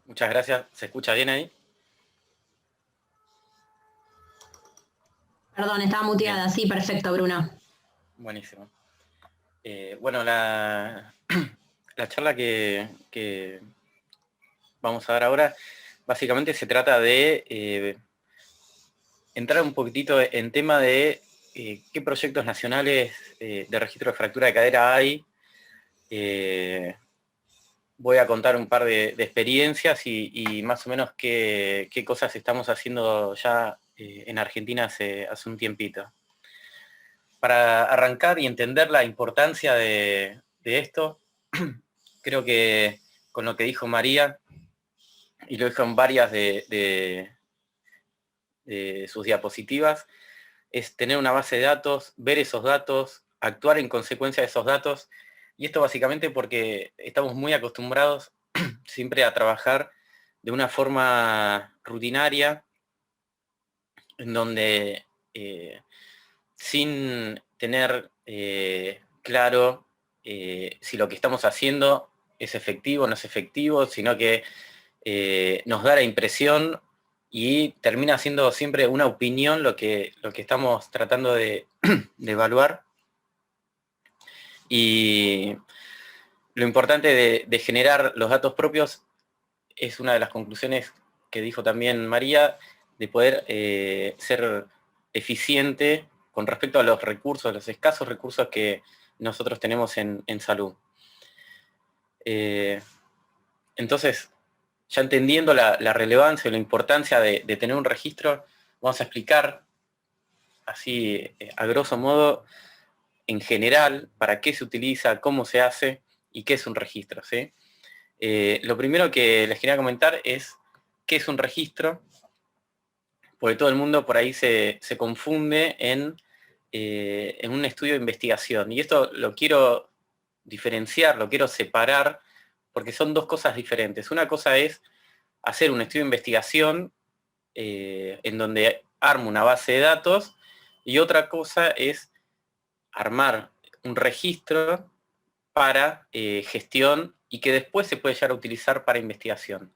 Muchas gracias. ¿Se escucha bien ahí? Perdón, estaba Bien, muteada. Sí, perfecto, Bruno. buenísimo. Bueno, la charla que vamos a dar ahora básicamente se trata de entrar un poquitito en tema de qué proyectos nacionales de registro de fractura de cadera hay. Eh, Voy a contar un par de experiencias y más o menos qué cosas estamos haciendo ya en Argentina hace un tiempito. Para arrancar y entender la importancia de esto, creo que con lo que dijo María, y lo dijo en varias de sus diapositivas, es tener una base de datos, ver esos datos, actuar en consecuencia de esos datos, y esto básicamente porque estamos muy acostumbrados siempre a trabajar de una forma rutinaria, en donde sin tener claro si lo que estamos haciendo es efectivo o no es efectivo, sino que nos da la impresión y termina siendo siempre una opinión lo que estamos tratando de evaluar. Y lo importante de generar los datos propios es una de las conclusiones que dijo también María, de poder ser eficiente con respecto a los recursos, los escasos recursos que nosotros tenemos en salud. Entonces, ya entendiendo la relevancia y la importancia de tener un registro, vamos a explicar así, a grosso modo, en general, para qué se utiliza, cómo se hace y qué es un registro, ¿sí? Lo primero que les quería comentar es qué es un registro, porque todo el mundo por ahí se confunde en un estudio de investigación. Y esto lo quiero diferenciar, lo quiero separar, porque son dos cosas diferentes. Una cosa es hacer un estudio de investigación en donde armo una base de datos, y otra cosa es armar un registro para gestión y que después se puede llegar a utilizar para investigación.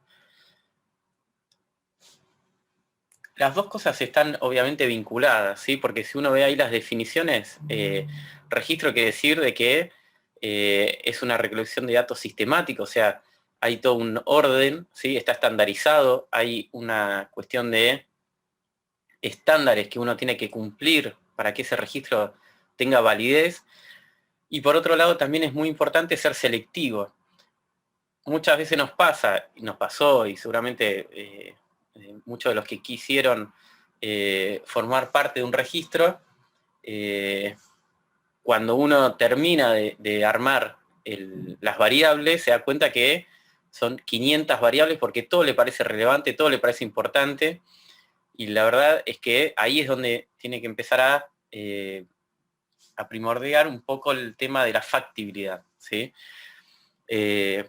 Las dos cosas están obviamente vinculadas, ¿sí? Porque si uno ve ahí las definiciones, registro quiere decir de que es una recolección de datos sistemática, o sea, hay todo un orden, ¿sí? Está estandarizado, hay una cuestión de estándares que uno tiene que cumplir para que ese registro tenga validez. Y por otro lado, también es muy importante ser selectivo. Muchas veces nos pasa, y nos pasó, y seguramente muchos de los que quisieron formar parte de un registro, eh, cuando uno termina de armar las variables, se da cuenta que son 500 variables porque todo le parece relevante, todo le parece importante, y la verdad es que ahí es donde tiene que empezar a primordiar un poco el tema de la factibilidad, ¿sí?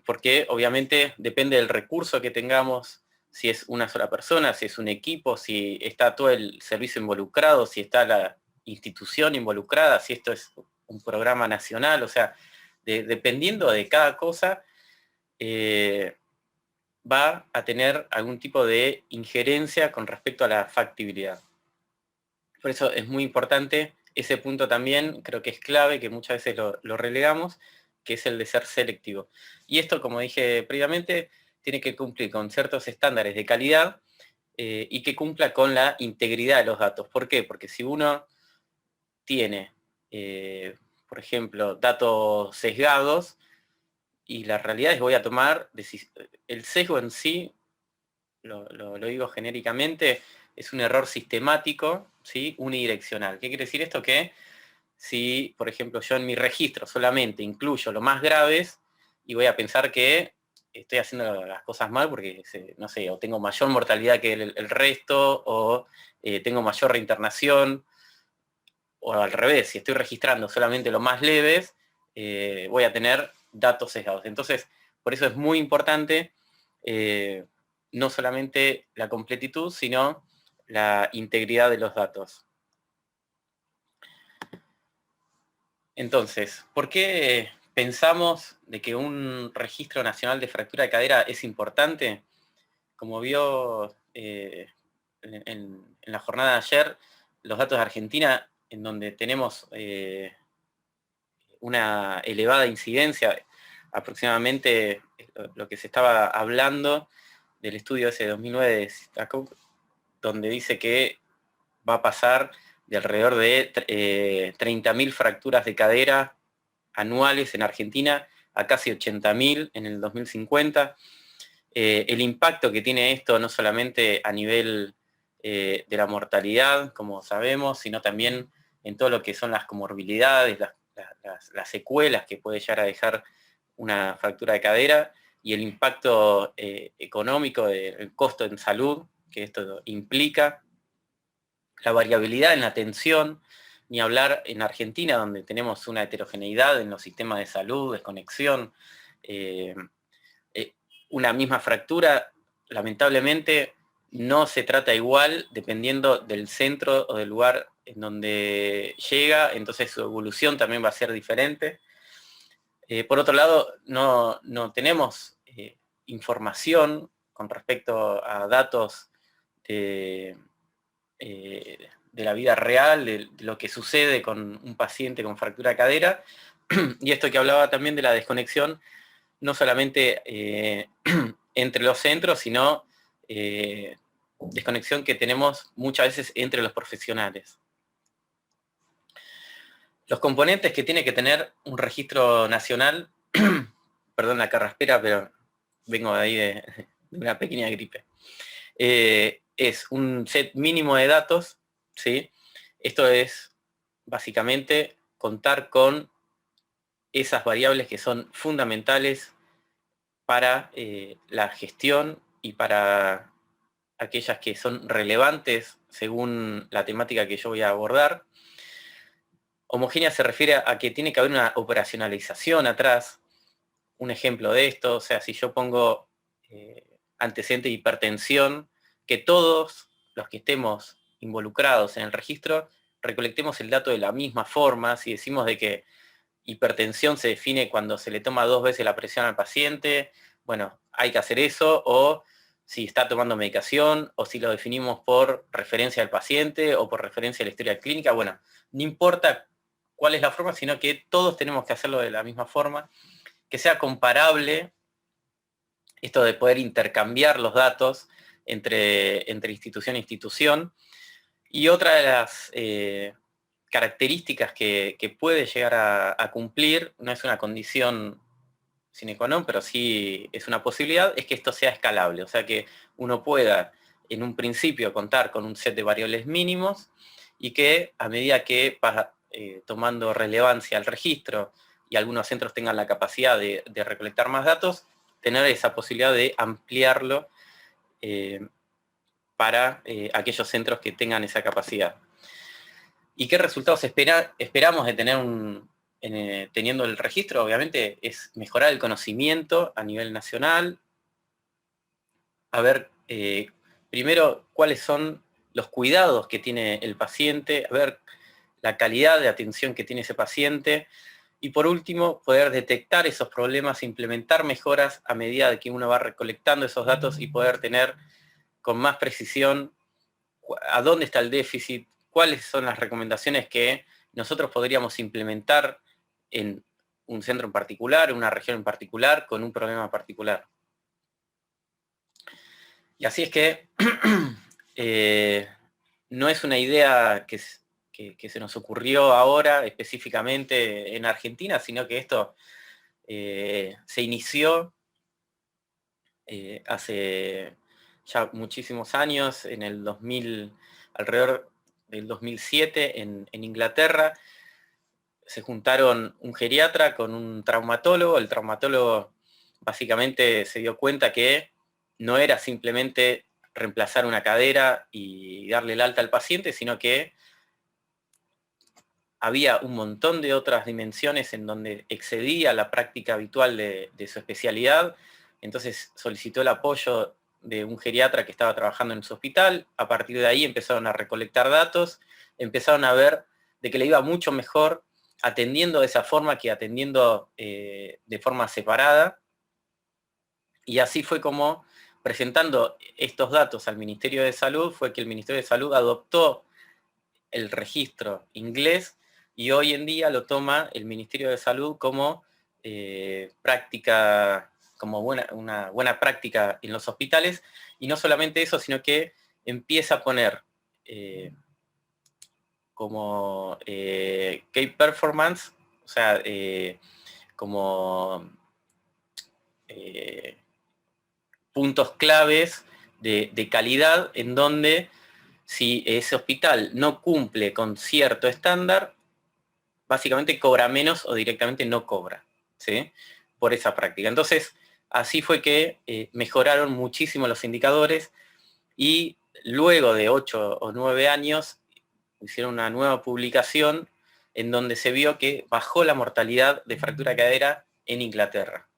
Porque obviamente depende del recurso que tengamos, si es una sola persona, si es un equipo, si está todo el servicio involucrado, si está la institución involucrada, si esto es un programa nacional, o sea, dependiendo de cada cosa, va a tener algún tipo de injerencia con respecto a la factibilidad. Por eso es muy importante ese punto también, creo que es clave, que muchas veces lo relegamos, que es el de ser selectivo. Y esto, como dije previamente, tiene que cumplir con ciertos estándares de calidad y que cumpla con la integridad de los datos. ¿Por qué? Porque si uno tiene, por ejemplo, datos sesgados, y la realidad es voy a tomar, el sesgo en sí, lo digo genéricamente, es un error sistemático, ¿sí? Unidireccional. ¿Qué quiere decir esto? Que si, por ejemplo, yo en mi registro solamente incluyo lo más graves y voy a pensar que estoy haciendo las cosas mal porque, no sé, o tengo mayor mortalidad que el resto, o tengo mayor reinternación, o al revés, si estoy registrando solamente los más leves, voy a tener datos sesgados. Entonces, por eso es muy importante no solamente la completitud, sino la integridad de los datos. Entonces, ¿por qué pensamos de que un registro nacional de fractura de cadera es importante? como vio en la jornada de ayer, los datos de Argentina, en donde tenemos una elevada incidencia, aproximadamente lo que se estaba hablando del estudio ese de 2009 de Stakov, donde dice que va a pasar de alrededor de 30.000 fracturas de cadera anuales en Argentina a casi 80.000 en el 2050. El impacto que tiene esto no solamente a nivel de la mortalidad, como sabemos, sino también en todo lo que son las comorbilidades, las secuelas que puede llegar a dejar una fractura de cadera, y el impacto económico, el costo en salud que esto implica, la variabilidad en la atención, ni hablar en Argentina, donde tenemos una heterogeneidad en los sistemas de salud, desconexión, una misma fractura, lamentablemente, no se trata igual dependiendo del centro o del lugar en donde llega, entonces su evolución también va a ser diferente. Por otro lado, no tenemos información con respecto a datos de la vida real, de lo que sucede con un paciente con fractura de cadera, y esto que hablaba también de la desconexión, no solamente entre los centros, sino desconexión que tenemos muchas veces entre los profesionales. Los componentes que tiene que tener un registro nacional, perdón la carraspera, pero vengo de ahí de una pequeña gripe, es un set mínimo de datos, ¿sí? Esto es básicamente contar con esas variables que son fundamentales para la gestión y para aquellas que son relevantes según la temática que yo voy a abordar. Homogénea se refiere a que tiene que haber una operacionalización atrás. Un ejemplo de esto, o sea, si yo pongo antecedente de hipertensión, que todos los que estemos involucrados en el registro recolectemos el dato de la misma forma. Si decimos de que hipertensión se define cuando se le toma 2 veces la presión al paciente, bueno, hay que hacer eso, o si está tomando medicación, o si lo definimos por referencia al paciente, o por referencia a la historia clínica, bueno, no importa cuál es la forma, sino que todos tenemos que hacerlo de la misma forma, que sea comparable, esto de poder intercambiar los datos entre institución e institución. Y otra de las características que puede llegar a cumplir, no es una condición sine qua non, pero sí es una posibilidad, es que esto sea escalable, o sea que uno pueda en un principio contar con un set de variables mínimos y que a medida que va tomando relevancia al registro y algunos centros tengan la capacidad de recolectar más datos, tener esa posibilidad de ampliarlo para aquellos centros que tengan esa capacidad. ¿Y qué resultados esperamos de tener teniendo el registro? Obviamente es mejorar el conocimiento a nivel nacional, a ver primero cuáles son los cuidados que tiene el paciente, a ver la calidad de atención que tiene ese paciente, y por último poder detectar esos problemas e implementar mejoras a medida de que uno va recolectando esos datos y poder tener con más precisión a dónde está el déficit, cuáles son las recomendaciones que nosotros podríamos implementar en un centro en particular, en una región en particular, con un problema particular. Y así es que no es una idea que se nos ocurrió ahora específicamente en Argentina, sino que esto se inició hace ya muchísimos años, en el 2000, alrededor del 2007 en Inglaterra. Se juntaron un geriatra con un traumatólogo. El traumatólogo básicamente se dio cuenta que no era simplemente reemplazar una cadera y darle el alta al paciente, sino que había un montón de otras dimensiones en donde excedía la práctica habitual de su especialidad. Entonces solicitó el apoyo de un geriatra que estaba trabajando en su hospital. A partir de ahí empezaron a recolectar datos, empezaron a ver de que le iba mucho mejor atendiendo de esa forma que atendiendo de forma separada. Y así fue como presentando estos datos al Ministerio de Salud fue que el Ministerio de Salud adoptó el registro inglés y hoy en día lo toma el Ministerio de Salud como práctica, como una buena práctica en los hospitales, y no solamente eso, sino que empieza a poner como key performance, o sea, como puntos claves de calidad en donde si ese hospital no cumple con cierto estándar, básicamente cobra menos o directamente no cobra, ¿sí? Por esa práctica. Entonces, así fue que mejoraron muchísimo los indicadores y luego de 8 o 9 años hicieron una nueva publicación en donde se vio que bajó la mortalidad de fractura de cadera en Inglaterra,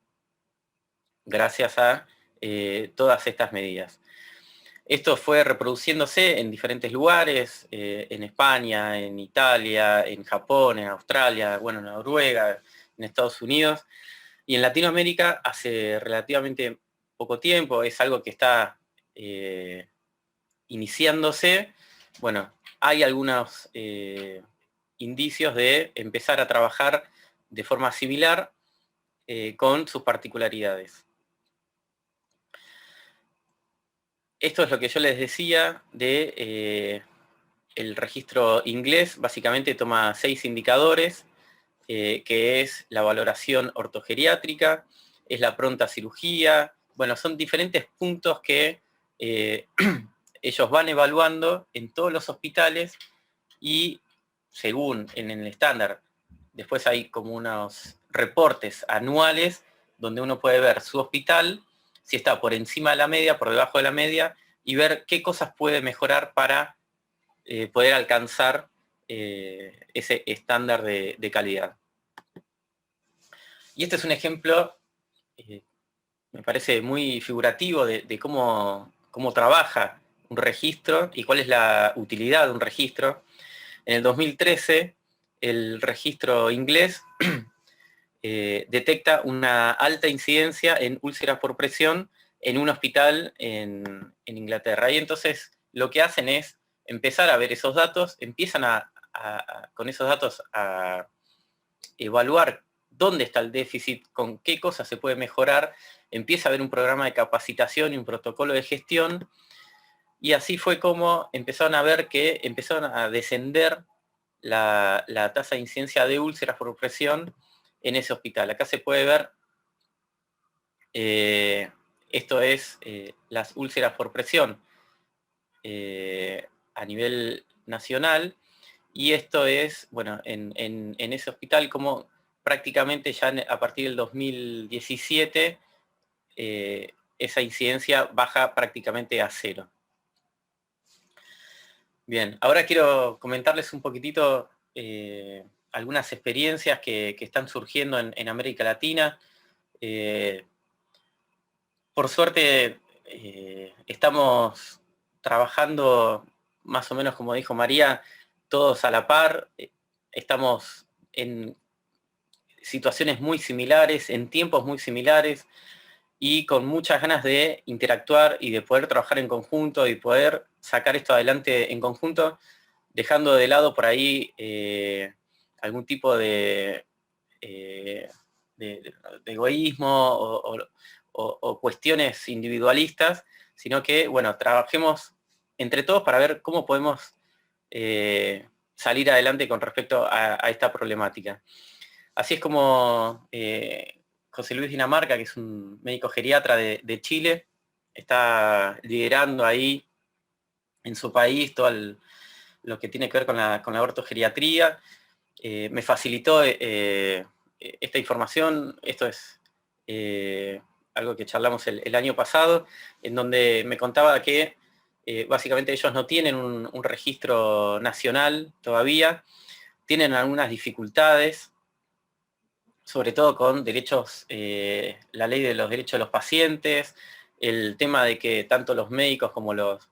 gracias a todas estas medidas. Esto fue reproduciéndose en diferentes lugares, en España, en Italia, en Japón, en Australia, bueno, en Noruega, en Estados Unidos. Y en Latinoamérica hace relativamente poco tiempo, es algo que está iniciándose. Bueno, hay algunos indicios de empezar a trabajar de forma similar con sus particularidades. Esto es lo que yo les decía de el registro inglés. Básicamente toma 6 indicadores, que es la valoración ortogeriátrica, es la pronta cirugía. Bueno, son diferentes puntos que ellos van evaluando en todos los hospitales y según en el estándar, después hay como unos reportes anuales donde uno puede ver su hospital, si está por encima de la media, por debajo de la media, y ver qué cosas puede mejorar para poder alcanzar ese estándar de calidad. Y este es un ejemplo, me parece muy figurativo de cómo trabaja un registro y cuál es la utilidad de un registro. En el 2013, el registro inglés detecta una alta incidencia en úlceras por presión en un hospital en Inglaterra. Y entonces lo que hacen es empezar a ver esos datos, empiezan con esos datos a evaluar dónde está el déficit, con qué cosas se puede mejorar, empieza a haber un programa de capacitación y un protocolo de gestión, y así fue como empezaron a ver que empezaron a descender la tasa de incidencia de úlceras por presión en ese hospital. Acá se puede ver, esto es las úlceras por presión a nivel nacional, y esto es, bueno, en ese hospital como prácticamente ya a partir del 2017 esa incidencia baja prácticamente a 0. Bien, ahora quiero comentarles un poquitito algunas experiencias que están surgiendo en América Latina. Por suerte estamos trabajando más o menos como dijo María, todos a la par, estamos en situaciones muy similares, en tiempos muy similares y con muchas ganas de interactuar y de poder trabajar en conjunto y poder sacar esto adelante en conjunto, dejando de lado por ahí algún tipo de egoísmo o cuestiones individualistas, sino que, bueno, trabajemos entre todos para ver cómo podemos salir adelante con respecto a esta problemática. Así es como José Luis Dinamarca, que es un médico geriatra de Chile, está liderando ahí en su país todo lo que tiene que ver con la ortogeriatría. Me facilitó esta información, esto es algo que charlamos el año pasado, en donde me contaba que básicamente ellos no tienen un registro nacional todavía, tienen algunas dificultades, sobre todo con derechos, la ley de los derechos de los pacientes, el tema de que tanto los médicos como los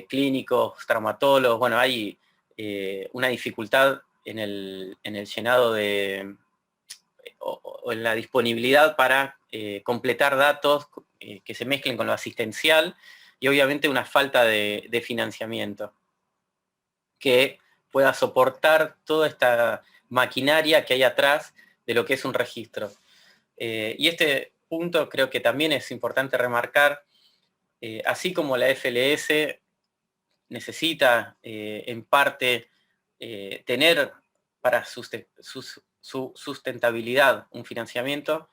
clínicos, traumatólogos, bueno, hay una dificultad en el llenado o en la disponibilidad para completar datos que se mezclen con lo asistencial, y obviamente una falta de financiamiento que pueda soportar toda esta maquinaria que hay atrás de lo que es un registro. Y este punto creo que también es importante remarcar, así como la FLS necesita en parte tener para su sustentabilidad un financiamiento,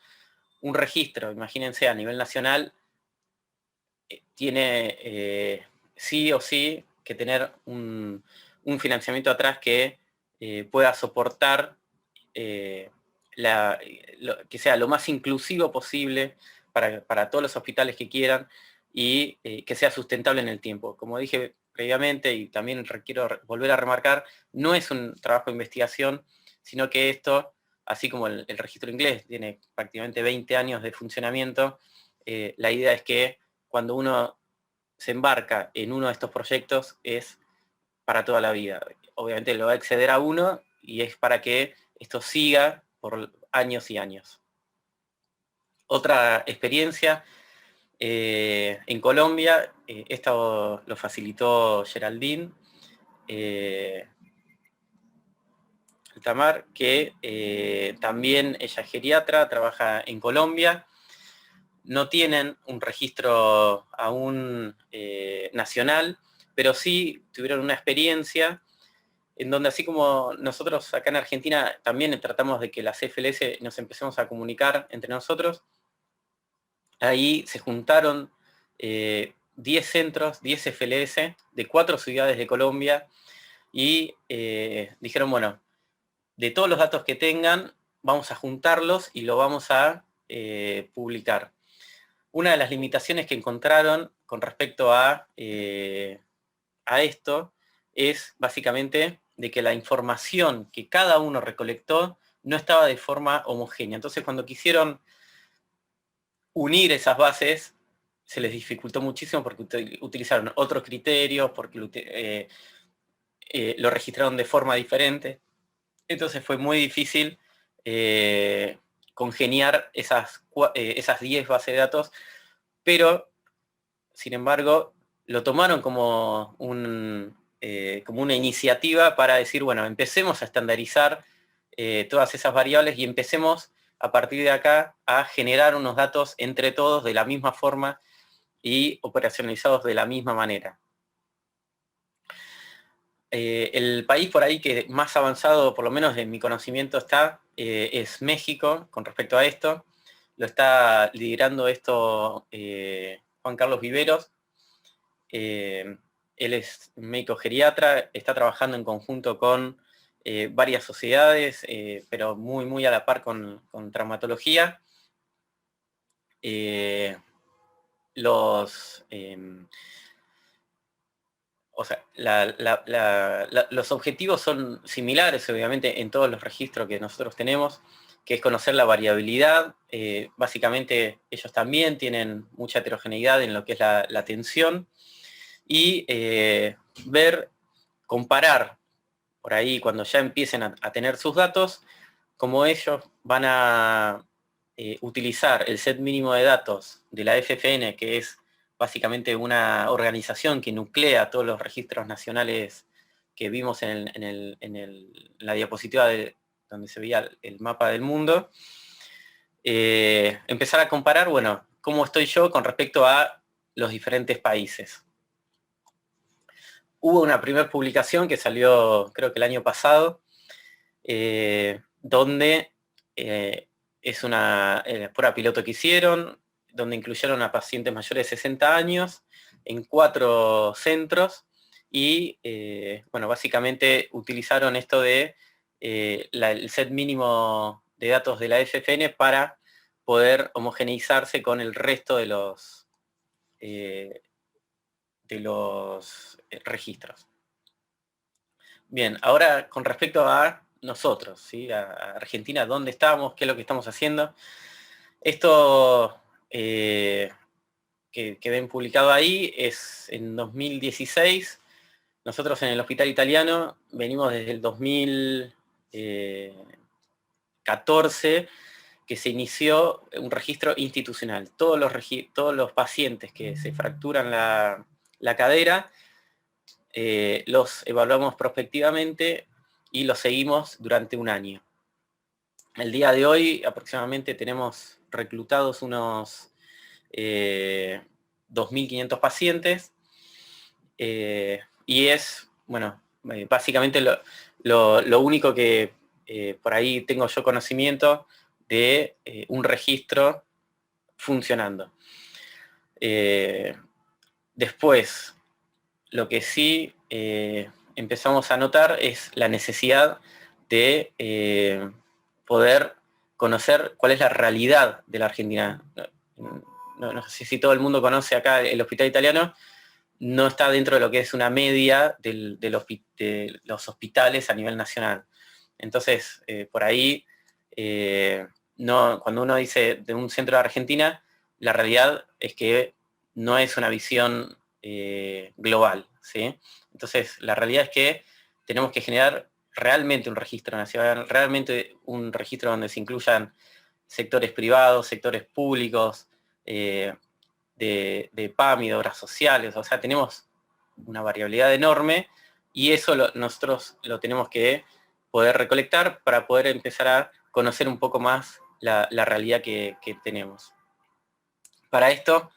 un registro, imagínense, a nivel nacional, tiene sí o sí que tener un financiamiento atrás que pueda soportar que sea lo más inclusivo posible para todos los hospitales que quieran y que sea sustentable en el tiempo. Como dije previamente, y también quiero volver a remarcar, no es un trabajo de investigación, sino que esto, así como el registro inglés tiene prácticamente 20 años de funcionamiento, la idea es que cuando uno se embarca en uno de estos proyectos es para toda la vida. Obviamente lo va a exceder a uno y es para que esto siga por años y años. Otra experiencia en Colombia, esto lo facilitó Geraldine Altamar, que también ella es geriatra, trabaja en Colombia. No tienen un registro aún nacional, pero sí tuvieron una experiencia en donde, así como nosotros acá en Argentina también tratamos de que las FLS nos empecemos a comunicar entre nosotros, ahí se juntaron 10 centros, 10 FLS de 4 ciudades de Colombia y dijeron, bueno, de todos los datos que tengan, vamos a juntarlos y lo vamos a publicar. Una de las limitaciones que encontraron con respecto a esto es básicamente de que la información que cada uno recolectó no estaba de forma homogénea. Entonces, cuando quisieron unir esas bases, se les dificultó muchísimo porque utilizaron otros criterios, porque lo registraron de forma diferente. Entonces fue muy difícil congeniar esas 10 bases de datos, pero, sin embargo, lo tomaron como una iniciativa para decir, bueno, empecemos a estandarizar todas esas variables y empecemos a partir de acá a generar unos datos entre todos de la misma forma y operacionalizados de la misma manera. El país por ahí que más avanzado, por lo menos en mi conocimiento, está, es México con respecto a esto. Lo está liderando esto Juan Carlos Viveros. Él es médico geriatra, está trabajando en conjunto con varias sociedades, pero muy a la par con traumatología. O sea, los objetivos son similares, obviamente, en todos los registros que nosotros tenemos, que es conocer la variabilidad. Básicamente, ellos también tienen mucha heterogeneidad en lo que es la atención. Y comparar, por ahí, cuando ya empiecen a tener sus datos, cómo ellos van a utilizar el set mínimo de datos de la FFN, que es básicamente una organización que nuclea todos los registros nacionales que vimos en la diapositiva donde se veía el mapa del mundo. Empezar a comparar, bueno, cómo estoy yo con respecto a los diferentes países. Hubo una primera publicación que salió, creo que el año pasado, donde es una prueba piloto que hicieron, donde incluyeron a pacientes mayores de 60 años en 4 centros y, bueno, básicamente utilizaron esto de el set mínimo de datos de la FFN para poder homogeneizarse con el resto de los registros. Bien, ahora con respecto a nosotros, ¿sí? A Argentina, ¿dónde estamos? ¿Qué es lo que estamos haciendo? Esto que ven publicado ahí es en 2016. Nosotros en el Hospital Italiano venimos desde el 2014, que se inició un registro institucional. Todos los pacientes que se fracturan la cadera, los evaluamos prospectivamente y los seguimos durante un año. El día de hoy aproximadamente tenemos reclutados unos 2.500 pacientes, y es, bueno, básicamente lo único que por ahí tengo yo conocimiento de un registro funcionando. Después, lo que sí empezamos a notar es la necesidad de poder conocer cuál es la realidad de la Argentina. No sé si todo el mundo conoce acá el hospital italiano, no está dentro de lo que es una media de los hospitales a nivel nacional. Entonces, por ahí, cuando uno dice de un centro de Argentina, la realidad es que no es una visión global, ¿sí? Entonces, la realidad es que tenemos que generar realmente un registro nacional, realmente un registro donde se incluyan sectores privados, sectores públicos, de PAMI, de obras sociales, o sea, tenemos una variabilidad enorme y eso nosotros lo tenemos que poder recolectar para poder empezar a conocer un poco más la realidad que tenemos. Para esto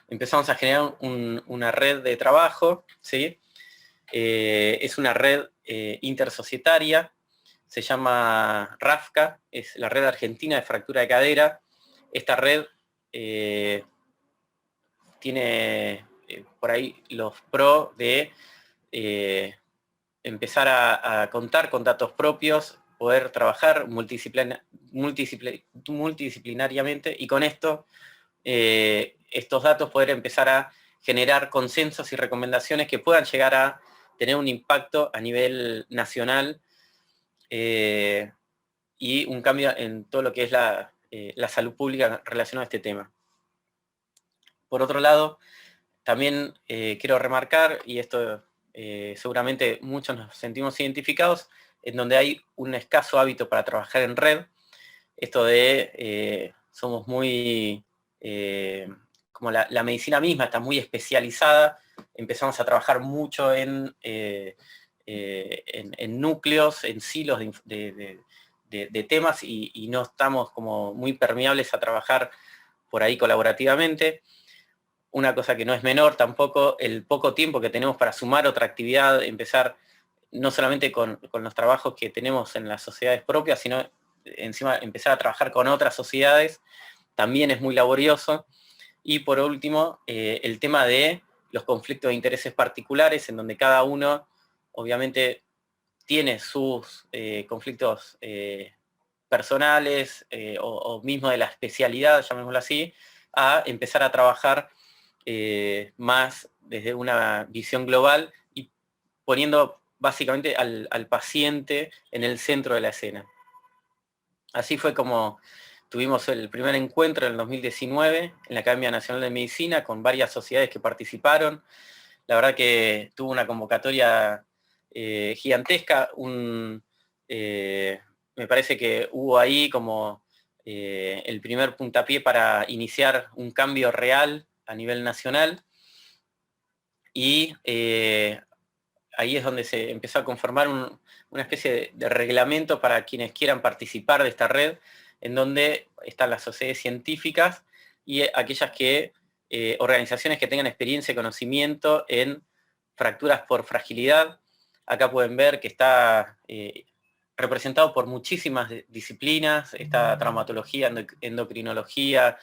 empezamos a generar una red de trabajo, ¿sí? Es una red intersocietaria, se llama RAFCA, es la Red Argentina de Fractura de Cadera. Esta red tiene por ahí los pros de empezar a contar con datos propios, poder trabajar multidisciplinariamente y con esto, estos datos poder empezar a generar consensos y recomendaciones que puedan llegar a tener un impacto a nivel nacional y un cambio en todo lo que es la salud pública relacionada a este tema. Por otro lado, también quiero remarcar, y esto seguramente muchos nos sentimos identificados, en donde hay un escaso hábito para trabajar en red, esto de somos muy, como la medicina misma está muy especializada, empezamos a trabajar mucho en núcleos, en silos de temas y no estamos como muy permeables a trabajar por ahí colaborativamente. Una cosa que no es menor tampoco, el poco tiempo que tenemos para sumar otra actividad, empezar no solamente con los trabajos que tenemos en las sociedades propias, sino encima empezar a trabajar con otras sociedades, también es muy laborioso. Y por último, el tema de los conflictos de intereses particulares, en donde cada uno obviamente tiene sus conflictos personales o mismo de la especialidad, llamémoslo así, a empezar a trabajar más desde una visión global y poniendo básicamente al paciente en el centro de la escena. Así fue como tuvimos el primer encuentro en el 2019 en la Academia Nacional de Medicina con varias sociedades que participaron. La verdad que tuvo una convocatoria gigantesca, me parece que hubo ahí como el primer puntapié para iniciar un cambio real a nivel nacional y ahí es donde se empezó a conformar una especie de reglamento para quienes quieran participar de esta red, en donde están las sociedades científicas y aquellas organizaciones que tengan experiencia y conocimiento en fracturas por fragilidad. Acá pueden ver que está representado por muchísimas disciplinas, está traumatología, endocrinología,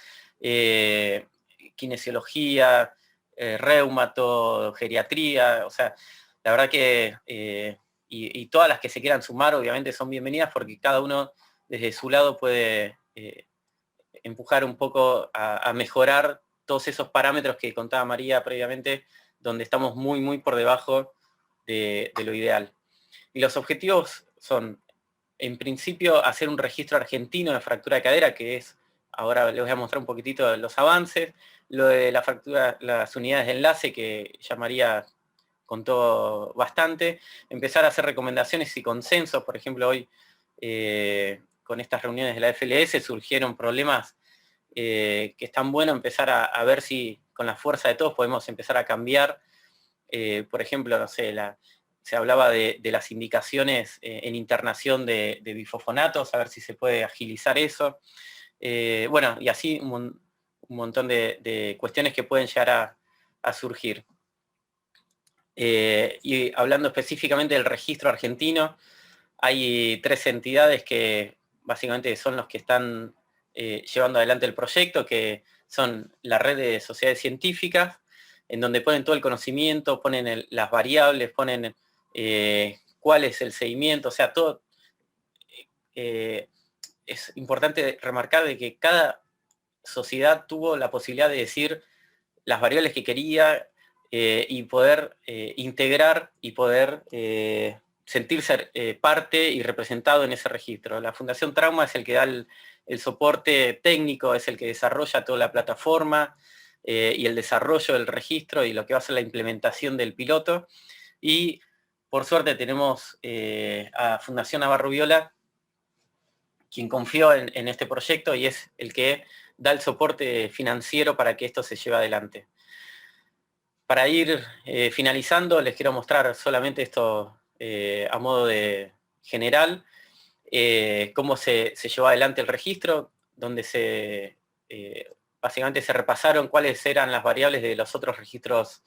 kinesiología, reumato, geriatría, o sea, la verdad que, y todas las que se quieran sumar obviamente son bienvenidas porque cada uno desde su lado puede empujar un poco a mejorar todos esos parámetros que contaba María previamente, donde estamos muy, muy por debajo de lo ideal. Y los objetivos son, en principio, hacer un registro argentino de fractura de cadera, que es, ahora les voy a mostrar un poquitito de los avances, lo de la fractura, las unidades de enlace, que ya María contó bastante, empezar a hacer recomendaciones y consensos, por ejemplo, hoy con estas reuniones de la FLS surgieron problemas que están bueno empezar a ver si con la fuerza de todos podemos empezar a cambiar. Por ejemplo, no sé, se hablaba de las indicaciones en internación de bifosfonatos, a ver si se puede agilizar eso. Bueno, y así un montón de cuestiones que pueden llegar a surgir. Y hablando específicamente del registro argentino, hay 3 entidades que básicamente son los que están llevando adelante el proyecto, que son la red de sociedades científicas, en donde ponen todo el conocimiento, ponen las variables, ponen cuál es el seguimiento, o sea, todo. Es importante remarcar de que cada sociedad tuvo la posibilidad de decir las variables que quería y poder integrar y poder sentirse parte y representado en ese registro. La Fundación Trauma es el que da el soporte técnico, es el que desarrolla toda la plataforma y el desarrollo del registro y lo que va a ser la implementación del piloto. Y por suerte tenemos a Fundación Navarro Viola, quien confió en este proyecto y es el que da el soporte financiero para que esto se lleve adelante. Para ir finalizando, les quiero mostrar solamente esto a modo de general, cómo se llevó adelante el registro, donde básicamente se repasaron cuáles eran las variables de los otros registros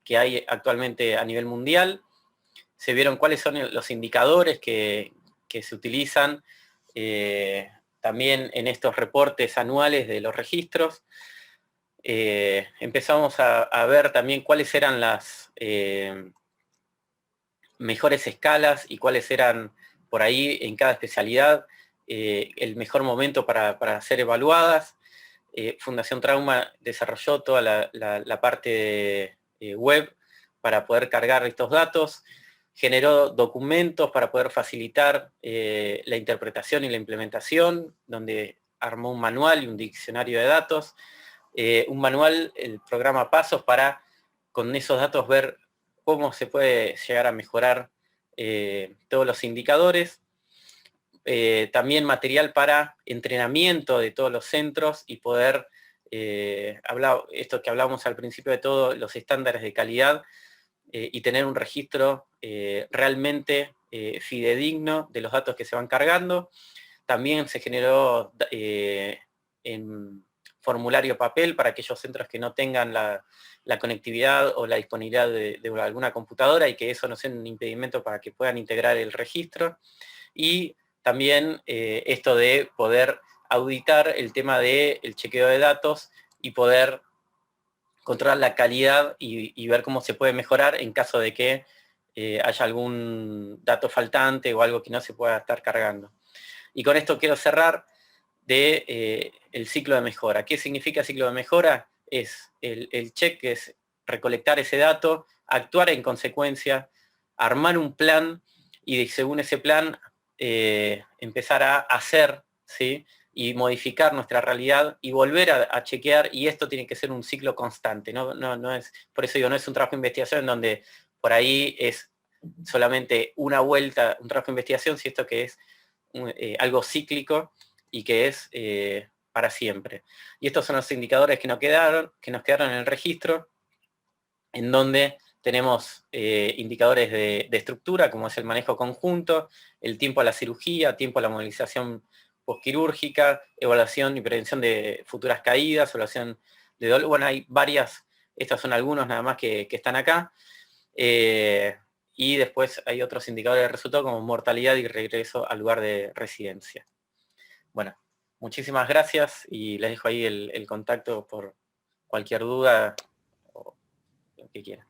que hay actualmente a nivel mundial, se vieron cuáles son los indicadores que se utilizan también en estos reportes anuales de los registros. Empezamos a ver también cuáles eran las mejores escalas y cuáles eran por ahí en cada especialidad el mejor momento para ser evaluadas. Fundación Trauma desarrolló toda la parte web para poder cargar estos datos, generó documentos para poder facilitar la interpretación y la implementación, donde armó un manual y un diccionario de datos, un manual, el programa Pasos, para con esos datos ver cómo se puede llegar a mejorar todos los indicadores. También material para entrenamiento de todos los centros y poder hablar, esto que hablábamos al principio de todo, los estándares de calidad y tener un registro realmente fidedigno de los datos que se van cargando. También se generó en formulario papel para aquellos centros que no tengan la conectividad o la disponibilidad de alguna computadora y que eso no sea un impedimento para que puedan integrar el registro. Y también esto de poder auditar el tema del chequeo de datos y poder controlar la calidad y ver cómo se puede mejorar en caso de que haya algún dato faltante o algo que no se pueda estar cargando. Y con esto quiero cerrar el ciclo de mejora. ¿Qué significa ciclo de mejora? Es el check, que es recolectar ese dato, actuar en consecuencia, armar un plan y según ese plan empezar a hacer, ¿sí? Y modificar nuestra realidad y volver a chequear, y esto tiene que ser un ciclo constante, no es, por eso digo, no es un trabajo de investigación donde por ahí es solamente una vuelta, un trabajo de investigación, si esto que es algo cíclico y que es para siempre. Y estos son los indicadores que nos quedaron en el registro, en donde tenemos indicadores de estructura, como es el manejo conjunto, el tiempo a la cirugía, tiempo a la movilización postquirúrgica, evaluación y prevención de futuras caídas, evaluación de dolor. Bueno, hay varias, estos son algunos nada más que están acá. Y después hay otros indicadores de resultado como mortalidad y regreso al lugar de residencia. Bueno, muchísimas gracias y les dejo ahí el contacto por cualquier duda o lo que quieran.